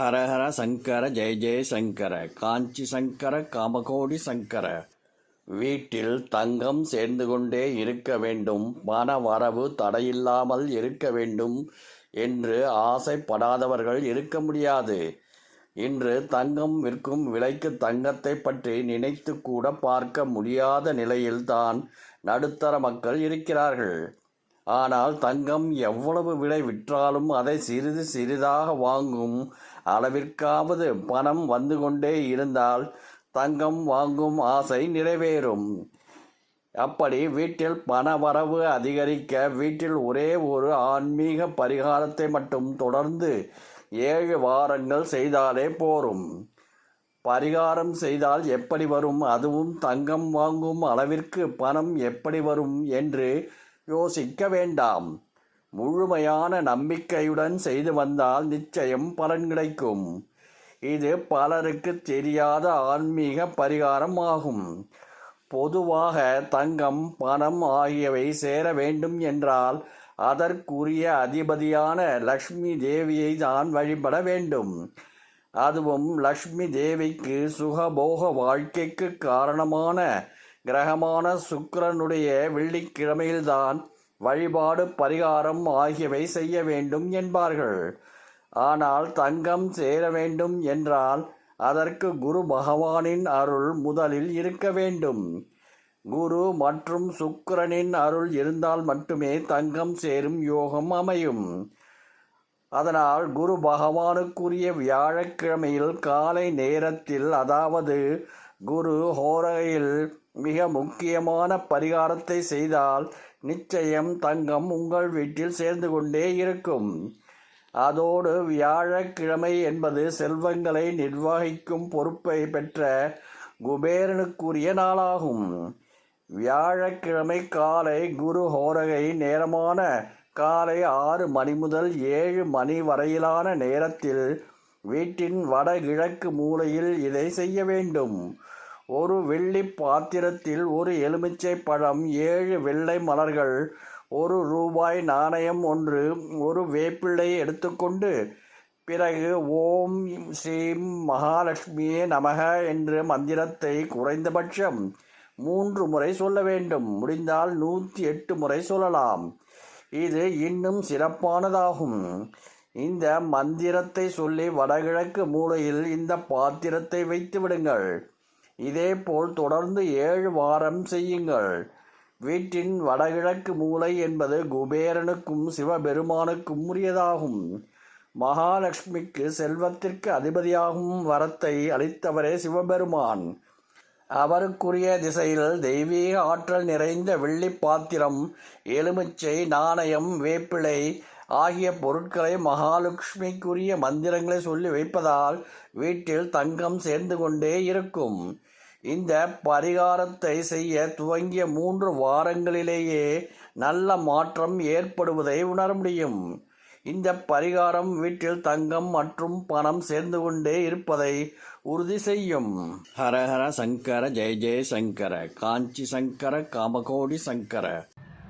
ஹரஹர சங்கர ஜெய ஜெய சங்கர காஞ்சி சங்கர காமகோடி சங்கர. வீட்டில் தங்கம் சேர்ந்து கொண்டே இருக்க வேண்டும், பண வரவு தடையில்லாமல் இருக்க வேண்டும் என்று ஆசைப்படாதவர்கள் இருக்க முடியாது. இன்று தங்கம் விற்கும் விலைக்கு தங்கத்தை பற்றி நினைத்து கூட பார்க்க முடியாத நிலையில்தான் நடுத்தர மக்கள் இருக்கிறார்கள். ஆனால் தங்கம் எவ்வளவு விலை விற்றாலும் அதை சிறிது சிறிதாக வாங்கும் அளவிற்காவது பணம் வந்து கொண்டே இருந்தால் தங்கம் வாங்கும் ஆசை நிறைவேறும். அப்படி வீட்டில் பண வரவு அதிகரிக்க வீட்டில் ஒரே ஒரு ஆன்மீக பரிகாரத்தை மட்டும் தொடர்ந்து 7 வாரங்கள் செய்தாலே போரும். பரிகாரம் செய்தால் எப்படி வரும், அதுவும் தங்கம் வாங்கும் அளவிற்கு பணம் எப்படி வரும் என்று யோசிக்க வேண்டாம். முழுமையான நம்பிக்கையுடன் செய்து வந்தால் நிச்சயம் பலன் கிடைக்கும். இது பலருக்கு தெரியாத ஆன்மீக பரிகாரம் ஆகும். பொதுவாக தங்கம், பணம் ஆகியவை சேர வேண்டும் என்றால் அதற்குரிய அதிபதியான லக்ஷ்மி தேவியை தான் வழிபட வேண்டும். அதுவும் லக்ஷ்மி தேவிக்கு சுகபோக வாழ்க்கைக்கு காரணமான கிரகமான சுக்கிரனுடைய வெள்ளிக்கிழமையில்தான் வழிபாடு, பரிகாரம் ஆகியவை செய்ய வேண்டும் என்பார்கள். ஆனால் தங்கம் சேர வேண்டும் என்றால் அதற்கு குரு பகவானின் அருள் முதலில் இருக்க வேண்டும். குரு மற்றும் சுக்கிரனின் அருள் இருந்தால் மட்டுமே தங்கம் சேரும் யோகம் அமையும். அதனால் குரு பகவானுக்குரிய வியாழக்கிழமையில் காலை நேரத்தில், அதாவது குரு ஹோரையில் மிக முக்கியமான பரிகாரத்தை செய்தால் நிச்சயம் தங்கம் உங்கள் வீட்டில் சேர்ந்து கொண்டே இருக்கும். அதோடு வியாழக்கிழமை என்பது செல்வங்களை நிர்வகிக்கும் பொறுப்பை பெற்ற குபேரனுக்குரிய நாளாகும். வியாழக்கிழமை காலை குரு ஹோரகை நேரமான காலை 6 மணி முதல் 7 மணி வரையிலான நேரத்தில் வீட்டின் வடகிழக்கு மூலையில் இதை செய்ய வேண்டும். ஒரு வெள்ளி பாத்திரத்தில் ஒரு எலுமிச்சை பழம், 7 வெள்ளை மலர்கள், 1 ரூபாய் நாணயம் ஒன்று, ஒரு வேப்பிள்ளை எடுத்துக்கொண்டு பிறகு ஓம் ஸ்ரீம் மகாலட்சுமியே நமக என்ற மந்திரத்தை குறைந்தபட்சம் 3 முறை சொல்ல வேண்டும். முடிந்தால் 108 முறை சொல்லலாம். இது இன்னும் சிறப்பானதாகும். இந்த மந்திரத்தை சொல்லி வடகிழக்கு மூலையில் இந்த பாத்திரத்தை வைத்து விடுங்கள். இதேபோல் தொடர்ந்து 7 வாரம் செய்யுங்கள். வீட்டின் வடகிழக்கு மூலை என்பது குபேரனுக்கும் சிவபெருமானுக்கும் உரியதாகும். மகாலட்சுமிக்கு செல்வத்திற்கு அதிபதியாகும் வரத்தை அளித்தவரே சிவபெருமான். அவருக்குரிய திசையில் தெய்வீக ஆற்றல் நிறைந்த வெள்ளி பாத்திரம், எலுமிச்சை, நாணயம், வேப்பிலை ஆகிய பொருட்களை மகாலட்சுமிக்குரிய மந்திரங்களை சொல்லி வைப்பதால் வீட்டில் தங்கம் சேர்ந்து கொண்டே இருக்கும். இந்த பரிகாரத்தை செய்ய துவங்கிய 3 வாரங்களிலேயே நல்ல மாற்றம் ஏற்படுவதை உணர முடியும். இந்த பரிகாரம் வீட்டில் தங்கம் மற்றும் பணம் சேர்ந்து கொண்டே இருப்பதை உறுதி செய்யும். ஹரஹர சங்கர ஜெய ஜெய சங்கர காஞ்சி சங்கர காமகோடி சங்கர.